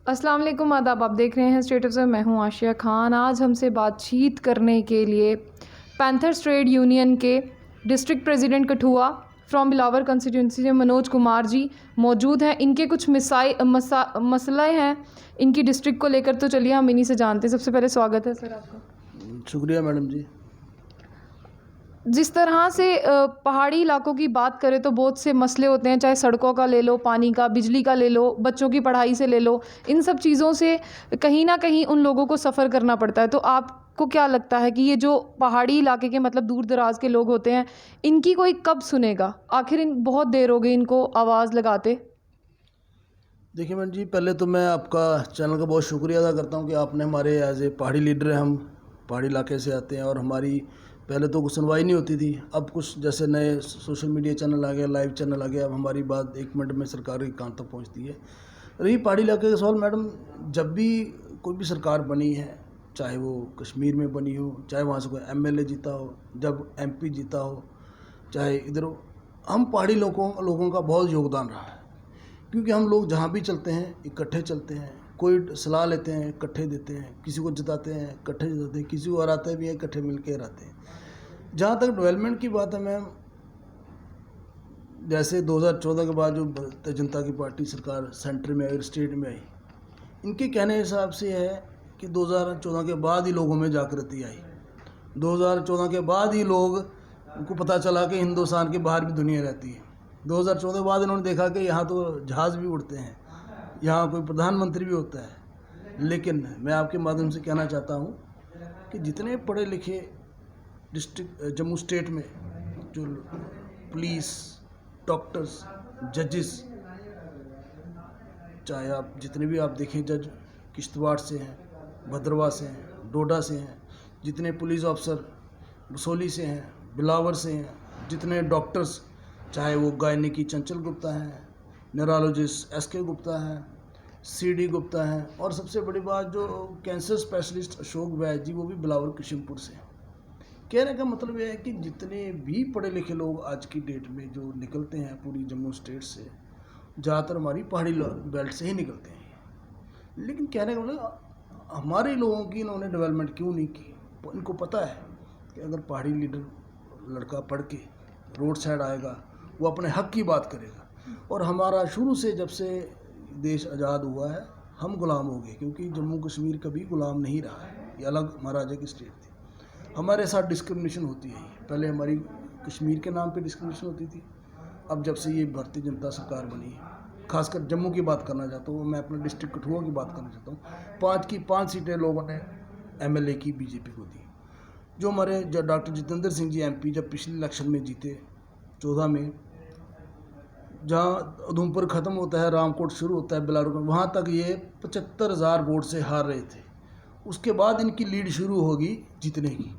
अस्सलाम वालेकुम, आदाब। आप देख रहे हैं स्टेट ऑफ। मैं हूं आशिया खान। आज हमसे बातचीत करने के लिए पैंथर्स ट्रेड यूनियन के district president Kathua from Billawar constituency से मनोज कुमार जी मौजूद हैं। इनके कुछ मसले हैं इनकी डिस्ट्रिक्ट को लेकर, तो चलिए हम इन्हीं से जानते हैं। सबसे पहले स्वागत है सर आपका। शुक्रिया मैडम जी। जिस तरह से पहाड़ी इलाकों की बात करें तो बहुत से मसले होते हैं, चाहे सड़कों का ले लो, पानी का, बिजली का ले लो, बच्चों की पढ़ाई से ले लो। इन सब चीज़ों से कहीं ना कहीं उन लोगों को सफ़र करना पड़ता है। तो आपको क्या लगता है कि ये जो पहाड़ी इलाके के मतलब दूर दराज के लोग होते हैं, इनकी कोई कब सुनेगा? आखिर इन बहुत देर हो गई इनको आवाज़ लगाते। देखिए मैडम जी, पहले तो मैं आपका चैनल का बहुत शुक्रिया अदा करता हूँ कि आपने हमारे एज ए पहाड़ी लीडर हैं, हम पहाड़ी इलाके से आते हैं और हमारी पहले तो कुछ सुनवाई नहीं होती थी। अब कुछ जैसे नए सोशल मीडिया चैनल आ गया, लाइव चैनल आ गया, अब हमारी बात 1 मिनट में सरकार के कान तक पहुँचती है। रही पहाड़ी इलाके का सवाल मैडम, जब भी कोई भी सरकार बनी है, चाहे वो कश्मीर में बनी हो, चाहे वहाँ से कोई MLA जीता हो, जब MP जीता हो, चाहे इधर हो, हम पहाड़ी लोगों का बहुत योगदान रहा है। क्योंकि हम लोग जहाँ भी चलते हैं इकट्ठे चलते हैं, कोई सलाह लेते हैं इकट्ठे देते हैं, किसी को जिताते हैं इकट्ठे जिताते हैं, किसी को हराते भी हैं इकट्ठे मिल के हराते हैं। जहाँ तक डेवलपमेंट की बात है मैम, जैसे 2014 के बाद जो भारतीय जनता की पार्टी सरकार सेंटर में आई, स्टेट में आई, इनके कहने हिसाब से है कि 2014 के बाद ही लोगों में जागृति आई। 2014 के बाद ही लोग उनको पता चला कि हिंदुस्तान के बाहर भी दुनिया रहती है। 2014 के बाद इन्होंने देखा कि यहाँ तो जहाज़ भी उड़ते हैं, यहाँ कोई प्रधानमंत्री भी होता है। लेकिन मैं आपके माध्यम से कहना चाहता हूँ कि जितने पढ़े लिखे डिस्ट्रिक्ट जम्मू स्टेट में जो पुलिस, डॉक्टर्स, जजेस, चाहे आप जितने भी आप देखें जज किश्तवाड़ से हैं, भद्रवाह से हैं, डोडा से हैं, जितने पुलिस ऑफिसर बसोली से हैं, बिलावर से हैं, जितने डॉक्टर्स, चाहे वो गायनिकी चंचल गुप्ता हैं, न्यूरोलॉजिस्ट SK गुप्ता हैं, CD गुप्ता हैं, और सबसे बड़ी बात जो कैंसर स्पेशलिस्ट अशोक वैद्य जी, वो भी बिलावर किशनपुर से हैं। कहने का मतलब यह है कि जितने भी पढ़े लिखे लोग आज की डेट में जो निकलते हैं पूरी जम्मू स्टेट से, ज़्यादातर हमारी पहाड़ी बेल्ट से ही निकलते हैं। लेकिन कहने का मतलब हमारे लोगों की इन्होंने डेवलपमेंट क्यों नहीं की? इनको पता है कि अगर पहाड़ी लीडर लड़का पढ़ के रोड साइड आएगा, वो अपने हक की बात करेगा। और हमारा शुरू से जब से देश आज़ाद हुआ है, हम गुलाम हो गए, क्योंकि जम्मू कश्मीर कभी गुलाम नहीं रहा है, ये अलग महाराजा की स्टेट थी। हमारे साथ डिस्क्रिमिनेशन होती है। पहले हमारी कश्मीर के नाम पे डिस्क्रिमिनेशन होती थी, अब जब से ये भारतीय जनता सरकार बनी है, खासकर जम्मू की बात करना चाहता हूँ मैं, अपने डिस्ट्रिक्ट कठुआ की बात करना चाहता हूँ। 5 की 5 सीटें लोगों ने MLA की BJP को दी। जो हमारे डॉक्टर जितेंद्र सिंह जी MP जब पिछले इलेक्शन में जीते 14 में, जहाँ उधमपुर ख़त्म होता है, रामकोट शुरू होता है, बिलावर, वहाँ तक ये 75,000 वोट से हार रहे थे। उसके बाद इनकी लीड शुरू होगी जीतने की।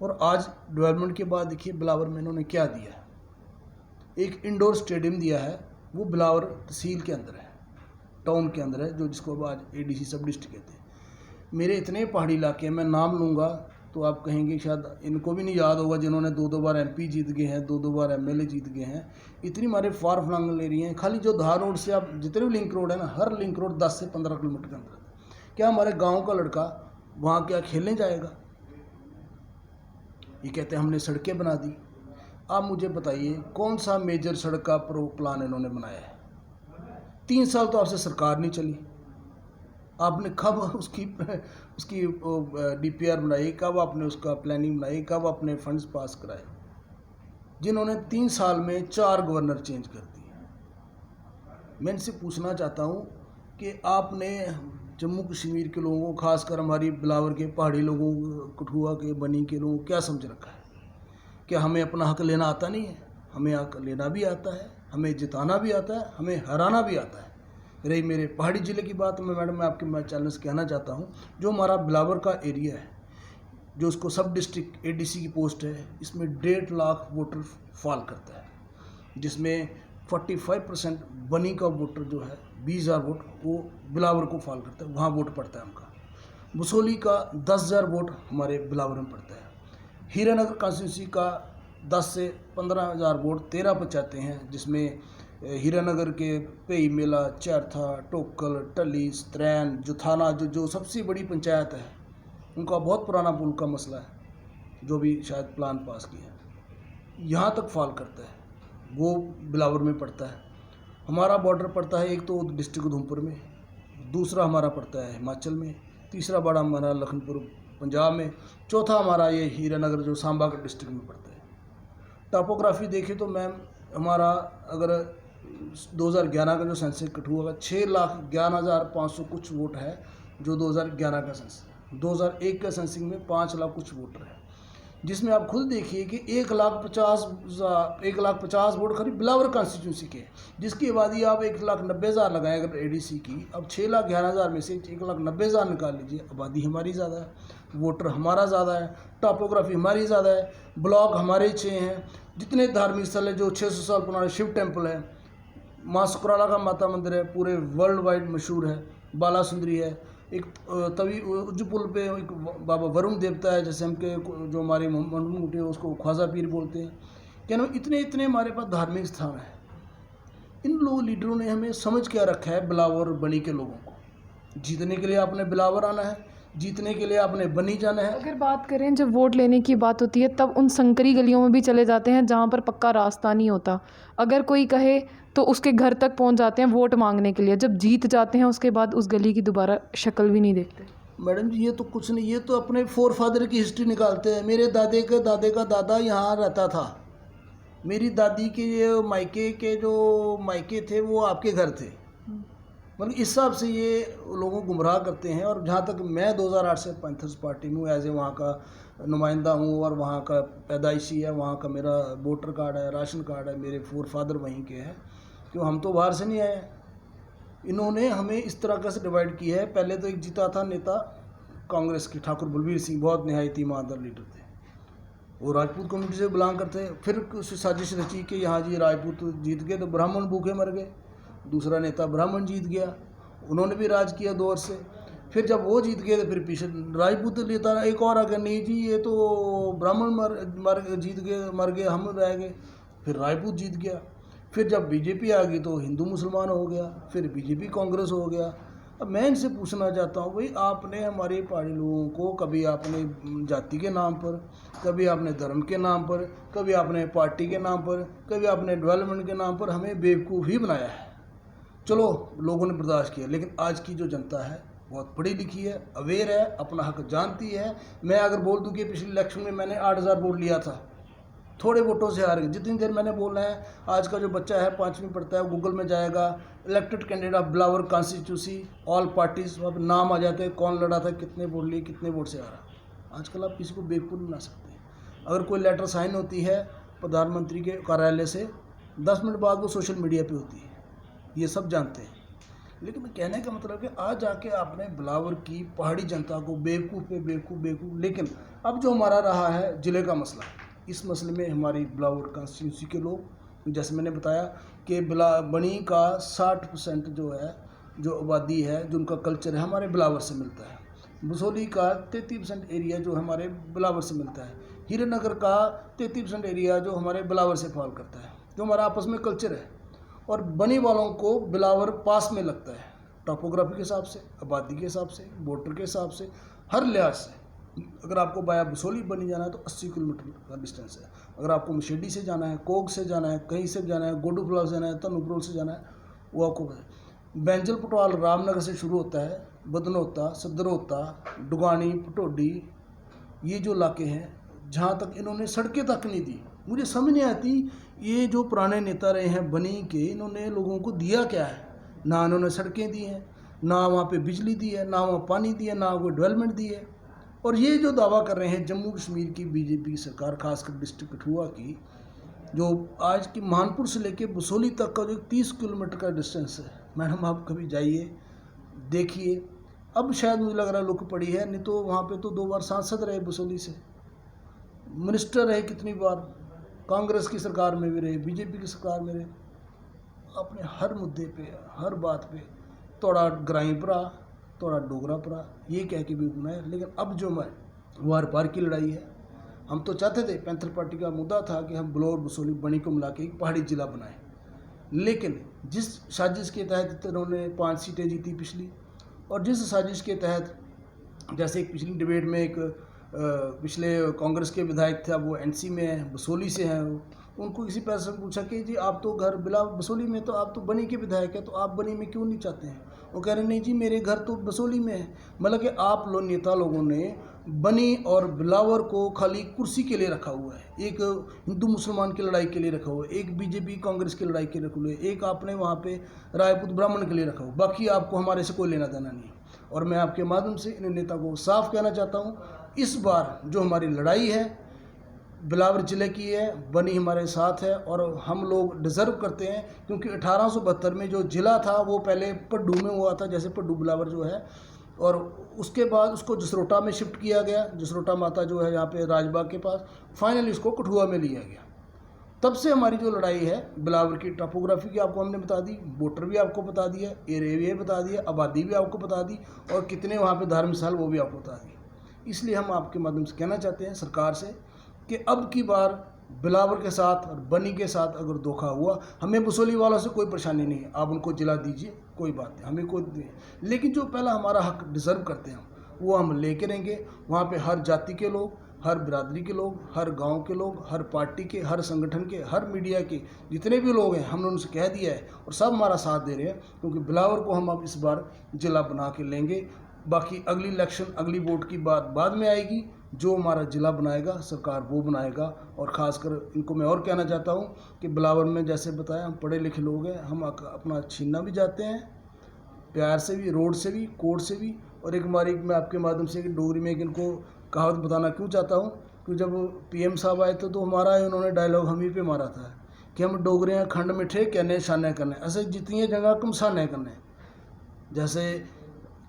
और आज डेवलपमेंट के बाद देखिए बिलावर में इन्होंने क्या दिया है। एक इंडोर स्टेडियम दिया है, वो बिलावर तहसील के अंदर है, टाउन के अंदर है, जो जिसको अब आज ADC सब डिस्ट्रिक्ट कहते हैं। मेरे इतने पहाड़ी इलाके मैं नाम लूँगा तो आप कहेंगे शायद इनको भी नहीं याद होगा, जिन्होंने 2-2 बार MP जीत गए हैं, 2-2 बार MLA जीत गए हैं। इतनी हमारे फार फ्लंग एरिया हैं। खाली जो धार रोड से आप जितने भी लिंक रोड है ना, हर लिंक रोड 10 से 15 किलोमीटर के अंदर है। क्या हमारे गाँव का लड़का वहाँ क्या खेलने जाएगा? ये कहते हैं हमने सड़कें बना दी। आप मुझे बताइए कौन सा मेजर सड़क का प्लान इन्होंने बनाया है? 3 साल तो आपसे सरकार नहीं चली, आपने कब उसकी DPR बनाई, कब आपने उसका प्लानिंग बनाई, कब आपने फंड्स पास कराए? जिन्होंने 3 साल में 4 गवर्नर चेंज कर दिए। मैं इनसे पूछना चाहता हूँ कि आपने जम्मू कश्मीर के लोगों को, खासकर हमारी बिलावर के पहाड़ी लोगों को, कठुआ के, बनी के लोगों को क्या समझ रखा है? क्या हमें अपना हक लेना आता नहीं है? हमें हक लेना भी आता है, हमें जिताना भी आता है, हमें हराना भी आता है। रही मेरे पहाड़ी ज़िले की बात, मैं मैडम मैं आपके चैनल से कहना चाहता हूँ, जो हमारा बिलावर का एरिया है, जो उसको सब डिस्ट्रिक्ट ADC की पोस्ट है, इसमें 1.5 लाख वोटर फॉल करता है, जिसमें 45% बनी का वोटर जो है, 20,000 वोट वो बिलावर को फॉल करता है, वहाँ वोट पड़ता है उनका। बसोली का 10,000 वोट हमारे बिलावर में पड़ता है। हीरानगर कॉन्स्टिट्यूंसी का 10 से 15,000 वोट 13 पर जाते हैं, जिसमें हीरानगर के पेई मेला, चैरथा, टोकल, टली, स्त्रैन, जुथाना जो सबसे बड़ी पंचायत है, उनका बहुत पुराना पुल का मसला है, जो भी शायद प्लान पास किया है, यहाँ तक फॉल करता है, वो बिलावर में पड़ता है। हमारा बॉर्डर पड़ता है एक तो डिस्ट्रिक्ट उधमपुर में, दूसरा हमारा पड़ता है हिमाचल में, तीसरा बड़ा हमारा लखनपुर पंजाब में, चौथा हमारा ये हीरानगर जो सांबा के डिस्ट्रिक्ट में पड़ता है। टॉपोग्राफी देखें तो मैम हमारा अगर 2011 का जो सेंसस कठुआ का 6,11,500 कुछ वोट है, जो 2011 का सेंसस। 2001 का सेंसिंग में 5 लाख कुछ वोटर है, जिसमें आप खुद देखिए कि 1,50,000 वोट खरीद बिलावर कॉन्स्टिट्यूंसी के, जिसकी आबादी आप 1,90,000 लगाएं अगर एडीसी की। अब 6,11,000 में से 1,90,000 निकाल लीजिए, आबादी हमारी ज़्यादा है, वोटर हमारा ज़्यादा है, टॉपोग्राफी हमारी ज़्यादा है, ब्लॉक हमारे 6 हैं, जितने धार्मिक स्थल है जो 600 साल पुराने शिव टेम्पल है, माँ सुकराला का माता मंदिर है, पूरे वर्ल्ड वाइड मशहूर है, बाला सुंदरी है, एक तवी उज्ज पुल पे एक बाबा वरुण देवता है, जैसे हम के जो हमारे मोहम्मद है उसको ख्वाजा पीर बोलते हैं। क्या ना, इतने हमारे पास धार्मिक स्थान है। इन लोग लीडरों ने हमें समझ क्या रखा है, बिलावर बनी के लोगों को जीतने के लिए आपने बिलावर आना है, जीतने के लिए आपने बनी जाना है। अगर बात करें जब वोट लेने की बात होती है तब उन संकरी गलियों में भी चले जाते हैं जहाँ पर पक्का रास्ता नहीं होता। अगर कोई कहे तो उसके घर तक पहुँच जाते हैं वोट मांगने के लिए। जब जीत जाते हैं उसके बाद उस गली की दोबारा शक्ल भी नहीं देखते। मैडम जी, ये तो कुछ नहीं, ये तो अपने फोर फादर की हिस्ट्री निकालते हैं। मेरे दादे के दादे का दादा यहाँ रहता था, मेरी दादी के ये मायके के जो मायके थे वो आपके घर थे। मतलब इस हिसाब से ये लोगों को गुमराह करते हैं। और जहाँ तक मैं 2008 से पैंथर्स पार्टी में हूँ, एज ए वहाँ का नुमाइंदा हूँ और वहाँ का पैदाइशी है, वहाँ का मेरा वोटर कार्ड है, राशन कार्ड है, मेरे फोर फादर वहीं के हैं, क्यों हम तो बाहर से नहीं आए। इन्होंने हमें इस तरह से डिवाइड किया है। पहले तो एक जीता था नेता कांग्रेस के, ठाकुर बलबीर सिंह, बहुत नहायत ईमानदार लीडर थे, वो राजपूत कम्युनिटी से बिलोंग करते हैं। फिर उस साजिश रची कि यहाँ जी राजपूत जीत गए तो ब्राह्मण भूखे मर गए। दूसरा नेता ब्राह्मण जीत गया, उन्होंने भी राज किया 2 वर्ष से। फिर जब वो जीत गए तो फिर पीछे राजपूत लेता एक और आ गया, नहीं जी ये तो ब्राह्मण मर गए, हम रह गए। फिर राजपूत जीत गया। फिर जब बीजेपी आ गई तो हिंदू मुसलमान हो गया, फिर बीजेपी कांग्रेस हो गया। अब मैं इनसे पूछना चाहता हूँ, भाई आपने हमारे पहाड़ी लोगों को कभी आपने जाति के नाम पर, कभी आपने धर्म के नाम पर, कभी आपने पार्टी के नाम पर, कभी आपने डेवलपमेंट के नाम पर हमें बेवकूफ़ ही बनाया है। चलो लोगों ने बर्दाश्त किया, लेकिन आज की जो जनता है बहुत पढ़ी लिखी है, अवेयर है, अपना हक जानती है। मैं अगर बोल दूं कि पिछले इलेक्शन में मैंने 8,000 वोट लिया था, थोड़े वोटों से हार गए। जितनी देर मैंने बोलना है, आज का जो बच्चा है 5वीं पढ़ता है, गूगल में जाएगा elected candidate of Billawar constituency all parties, वहाँ पर नाम आ जाते हैं, कौन लड़ा था, कितने वोट लिए, कितने वोट से हारा। आजकल आप किसी को बेवकूफ़ बना सकते हैं। अगर कोई लेटर साइन होती है प्रधानमंत्री के कार्यालय से, 10 मिनट बाद वो सोशल मीडिया पर होती है, ये सब जानते हैं। लेकिन कहने का मतलब कि आज जाके आपने बिलावर की पहाड़ी जनता को बेवकूफ़। लेकिन अब जो हमारा रहा है ज़िले का मसला, इस मसले में हमारी बिलावर कॉन्स्टिट्यूंसी के लोग, जैसे मैंने बताया कि बनी का 60% जो है, जो आबादी है, जो उनका कल्चर है, हमारे बिलावर से मिलता है। बसोली का 33% एरिया जो हमारे बिलावर से मिलता है। हीरानगर का 33% एरिया जो हमारे बिलावर से फॉल करता है, जो हमारा आपस में कल्चर है। और बनी वालों को बिलावर पास में लगता है, टॉपोग्राफी के हिसाब से, आबादी के हिसाब से, वोटर के हिसाब से, हर लिहाज से। अगर आपको बाया बसोली बनी जाना है तो 80 किलोमीटर का डिस्टेंस है। अगर आपको मशेडी से जाना है, कोग से जाना है, कहीं से जाना है, गोडू फुलाव से जाना है, तनुपुर से जाना है, वो आपको बैंजल पटवाल रामनगर से शुरू होता है, बदनौता, सदरौता, डुगानी, पटोडी, ये जो इलाके हैं जहाँ तक इन्होंने सड़कें तक नहीं दी। मुझे समझ नहीं आती ये जो पुराने नेता रहे हैं बनी के, इन्होंने लोगों को दिया क्या है। ना इन्होंने सड़कें दी हैं, ना वहाँ पे बिजली दी है, ना वहाँ पानी दिया, ना कोई डेवलपमेंट दी है। और ये जो दावा कर रहे हैं जम्मू कश्मीर की बीजेपी की सरकार, खासकर डिस्ट्रिक्ट कठुआ की, जो आज की मानपुर से लेके बसोली तक का जो 30 किलोमीटर का डिस्टेंस है, मैडम आप कभी जाइए देखिए। अब शायद मुझे लग रहा है लुक पड़ी है, नहीं तो वहाँ पे तो 2 बार सांसद रहे बसोली से, मिनिस्टर रहे कितनी बार, कांग्रेस की सरकार में भी रहे, बीजेपी की सरकार में रहे। अपने हर मुद्दे पे, हर बात पे थोड़ा ग्राई परा, थोड़ा डोगरा परा, ये कह के भी घूमना है। लेकिन अब जो वो हर पार की लड़ाई है। हम तो चाहते थे, पैंथर पार्टी का मुद्दा था कि हम बिलावर बसोली बनी को मिला के एक पहाड़ी जिला बनाएं, लेकिन जिस साजिश के तहत इन्होंने 5 सीटें जीती पिछली, और जिस साजिश के तहत जैसे एक पिछली डिबेट में एक पिछले कांग्रेस के विधायक थे, अब वो एनसी में है, बसोली से हैं, उनको किसी पर्सन ने पूछा कि जी आप तो घर बिला बसोली में, तो आप तो बनी के विधायक है, तो आप बनी में क्यों नहीं चाहते हैं? वो कह रहे नहीं जी मेरे घर तो बसोली में है। मतलब कि आप लोग नेता लोगों ने बनी और बिलावर को खाली कुर्सी के लिए रखा हुआ है, एक हिंदू मुसलमान की लड़ाई के लिए रखा हुआ है, एक बीजेपी कांग्रेस की लड़ाई के लिए रखा हुआ है, एक आपने वहाँ पे राजपूत ब्राह्मण के लिए रखा हुआ, बाकी आपको हमारे से कोई लेना देना नहीं है। और मैं आपके माध्यम से इन नेता को साफ कहना चाहता हूँ, इस बार जो हमारी लड़ाई है बिलावर ज़िले की है, बनी हमारे साथ है और हम लोग डिज़र्व करते हैं, क्योंकि 1872 में जो ज़िला था वो पहले पड्डू में हुआ था, जैसे पड्डू बिलावर जो है, और उसके बाद उसको जसरोटा में शिफ्ट किया गया। जसरोटा माता जो है यहाँ पे राजबाग के पास, फाइनली उसको कठुआ में लिया गया। तब से हमारी जो लड़ाई है बिलावर की टोपोग्राफी की आपको हमने बता दी, वोटर भी आपको बता दिया, एरिया भी बता दिया, आबादी भी आपको बता दी, और कितने वहाँ पे धार्मिक स्थल वो भी आपको बता दी। इसलिए हम आपके माध्यम से कहना चाहते हैं सरकार से कि अब की बार बिलावर के साथ और बनी के साथ अगर धोखा हुआ, हमें बसोली वालों से कोई परेशानी नहीं है, आप उनको जिला दीजिए, कोई बात नहीं, हमें कोई नहीं, लेकिन जो पहला हमारा हक डिज़र्व करते हैं वो हम लेके रहेंगे। वहाँ पे हर जाति के लोग, हर बिरादरी के लोग, हर गांव के लोग, हर पार्टी के, हर संगठन के, हर मीडिया के जितने भी लोग हैं, हमने उनसे कह दिया है और सब हमारा साथ दे रहे हैं, क्योंकि बिलावर को हम अब इस बार जिला बना के लेंगे। बाकी अगली इलेक्शन, अगली वोट की बात बाद में आएगी, जो हमारा ज़िला बनाएगा सरकार वो बनाएगा। और ख़ासकर इनको मैं और कहना चाहता हूँ कि बिलावर में जैसे बताया हम पढ़े लिखे लोग हैं, हम अपना छीनना भी जाते हैं, प्यार से भी, रोड से भी, कोर्ट से भी। और एक हमारी मैं आपके माध्यम से डोगरी में एक इनको कहावत बताना क्यों चाहता हूँ कि जब पीएम साहब आए थे तो हमारा उन्होंने डायलॉग हम ही पे मारा था कि हम डोगरे खंड मिठे कहने शाने करने, ऐसे जितनी जगह कम शाने करने। जैसे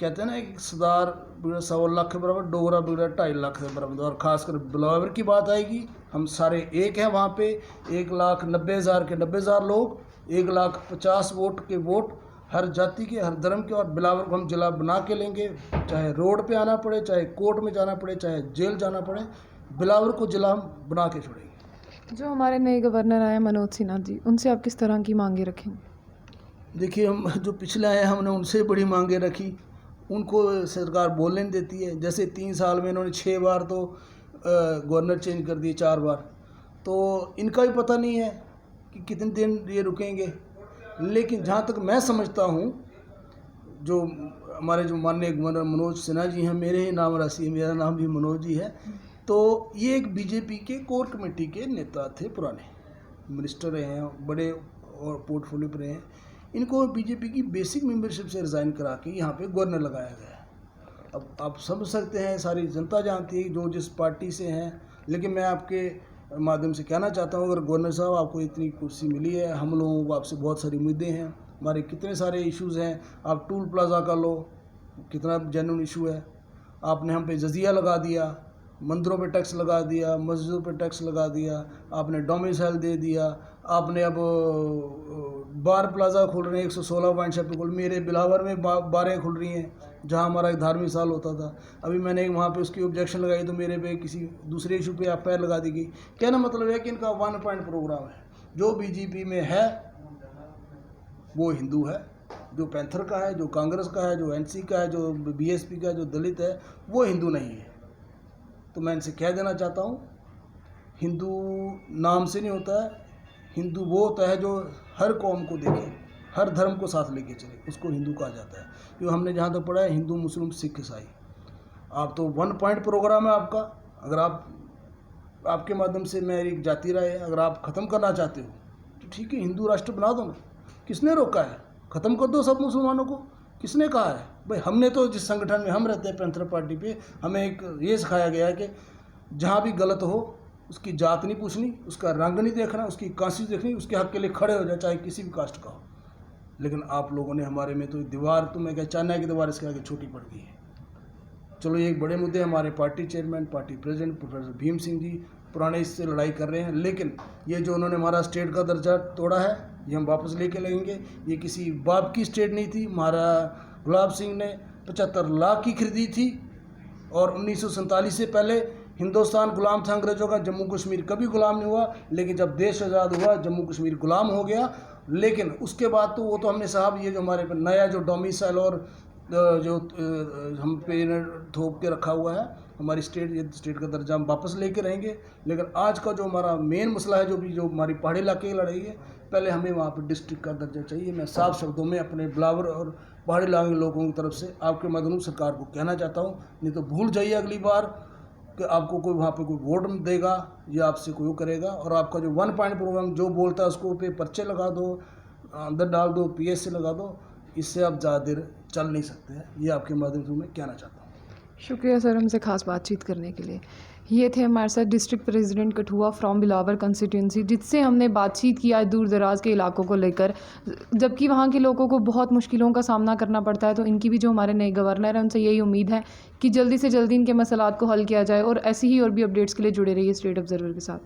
कहते हैं ना एक सरदार बिगड़ा 100 लाख के बराबर, डोगरा बिगड़ा 2.5 लाख के बराबर। और ख़ासकर बिलावर की बात आएगी, हम सारे एक हैं वहाँ पे। 1,90,000 के 90,000 लोग, 1,50,000 वोट के वोट, हर जाति के, हर धर्म के। और बिलावर को हम जिला बना के लेंगे, चाहे रोड पे आना पड़े, चाहे कोर्ट में जाना पड़े, चाहे जेल जाना पड़े, बिलावर को जिला हम बना के छोड़ेंगे। जो हमारे नए गवर्नर आए मनोज सिन्हा जी, उनसे आप किस तरह की मांगे रखेंगे? देखिए, हम जो पिछले आए हमने उनसे बड़ी मांगे रखी, उनको सरकार बोलने नहीं देती है। जैसे 3 साल में इन्होंने 6 बार तो गवर्नर चेंज कर दिए, 4 बार, तो इनका भी पता नहीं है कि कितने दिन ये रुकेंगे। लेकिन जहाँ तक मैं समझता हूँ, जो हमारे जो माननीय गवर्नर मनोज सिन्हा जी हैं, मेरे ही नाम राशि है, मेरा नाम भी मनोज जी है, तो ये एक बीजेपी के कोर कमेटी के नेता थे, पुराने मिनिस्टर रहे हैं, बड़े और पोर्टफोलियो पर रहे हैं। इनको बीजेपी की बेसिक मेंबरशिप से रिज़ाइन करा के यहाँ पे गवर्नर लगाया गया है। अब आप समझ सकते हैं, सारी जनता जानती है जो जिस पार्टी से हैं। लेकिन मैं आपके माध्यम से कहना चाहता हूँ, अगर गवर्नर साहब आपको इतनी कुर्सी मिली है, हम लोगों को आपसे बहुत सारी उम्मीदें हैं, हमारे कितने सारे इश्यूज़ हैं। आप टूल प्लाजा का लो, कितना जेन्युइन इशू है। आपने हम पे जजिया लगा दिया, मंदिरों पे टैक्स लगा दिया, मस्जिदों पे टैक्स लगा दिया, आपने डोमिसाइल दे दिया, आपने अब बार प्लाजा खोल रहे हैं, 116 वाइन शॉप खोल, मेरे बिलावर में बारें खुल रही हैं जहां हमारा एक धार्मिक साल होता था। अभी मैंने एक वहाँ पे उसकी ऑब्जेक्शन लगाई तो मेरे पे किसी दूसरे इशू पे एफआईआर लगा दी गई। कहना मतलब है कि इनका 1 पॉइंट प्रोग्राम है। जो बीजेपी में है वो हिंदू है, जो पैंथर का है, जो कांग्रेस का है, जो एनसी का है, जो बीएसपी का है, जो दलित है, वो हिंदू नहीं है। तो मैं इनसे कह देना चाहता हूँ, हिंदू नाम से नहीं होता है, हिंदू वो होता है जो हर कौम को देखे, हर धर्म को साथ लेके चले, उसको हिंदू कहा जाता है। क्योंकि हमने जहाँ तक पढ़ा है, हिंदू, मुस्लिम, सिख, ईसाई। आप तो 1 पॉइंट प्रोग्राम है आपका। अगर आपके माध्यम से मैं एक जाति राय है, अगर आप ख़त्म करना चाहते हो तो ठीक है, हिंदू राष्ट्र बना दो ना, किसने रोका है? ख़त्म कर दो सब मुसलमानों को, किसने कहा है भाई? हमने तो जिस संगठन में हम रहते हैं, पैंथर पार्टी पे, हमें एक ये सिखाया गया है कि जहाँ भी गलत हो उसकी जात नहीं पूछनी, उसका रंग नहीं देखना, उसकी कांसी देखनी, उसके हक के लिए खड़े हो जाए, चाहे किसी भी कास्ट का हो। लेकिन आप लोगों ने हमारे में तो दीवार, तो मैं क्या चाइना की दीवार इसके आगे छोटी पड़ गई है। चलो, ये एक बड़े मुद्दे, हमारे party chairman, party president professor Bhim Singh ji पुराने इससे लड़ाई कर रहे हैं। लेकिन ये जो उन्होंने हमारा स्टेट का दर्जा तोड़ा है, ये हम वापस लेके लगेंगे। ये किसी बाप की स्टेट नहीं थी। महाराजा गुलाब सिंह ने 75 लाख की खरीदी थी, और 1947 से पहले हिंदुस्तान गुलाम था अंग्रेज़ों का, जम्मू कश्मीर कभी गुलाम नहीं हुआ। लेकिन जब देश आज़ाद हुआ, जम्मू कश्मीर गुलाम हो गया, लेकिन उसके बाद तो वो तो हमने साहब ये जो हमारे पे नया जो डोमिसाइल और जो हम पे थोप के रखा हुआ है हमारी स्टेट का दर्जा हम वापस लेके रहेंगे। लेकिन आज का जो हमारा मेन मसला है जो हमारी पहाड़ी इलाके की लड़ाई है, पहले हमें वहाँ पे डिस्ट्रिक्ट का दर्जा चाहिए। मैं साफ शब्दों में अपने बिलावर और पहाड़ी इलाके के लोगों की तरफ से आपके माध्यम से सरकार को कहना चाहता हूँ, नहीं तो भूल जाइए अगली बार कि आपको कोई वहाँ पे कोई वोट देगा या आपसे कोई वो करेगा। और आपका जो 1 पॉइंट प्रोग्राम जो बोलता है उसको पे पर्चे लगा दो, अंदर डाल दो, PS से लगा दो, इससे आप ज़्यादा देर चल नहीं सकते हैं। ये आपके माध्यम से मैं कहना चाहता हूँ। शुक्रिया सर हमसे खास बातचीत करने के लिए। ये थे हमारे साथ district president Kathua from Billawar constituency, जिससे हमने बातचीत की आज दूर दराज के इलाकों को लेकर। जबकि वहाँ के लोगों को बहुत मुश्किलों का सामना करना पड़ता है, तो इनकी भी जो हमारे नए गवर्नर हैं उनसे यही उम्मीद है कि जल्दी से जल्दी इनके मसलात को हल किया जाए। और ऐसी ही और भी अपडेट्स के लिए जुड़े रहिए स्टेट ऑब्जर्वर के साथ।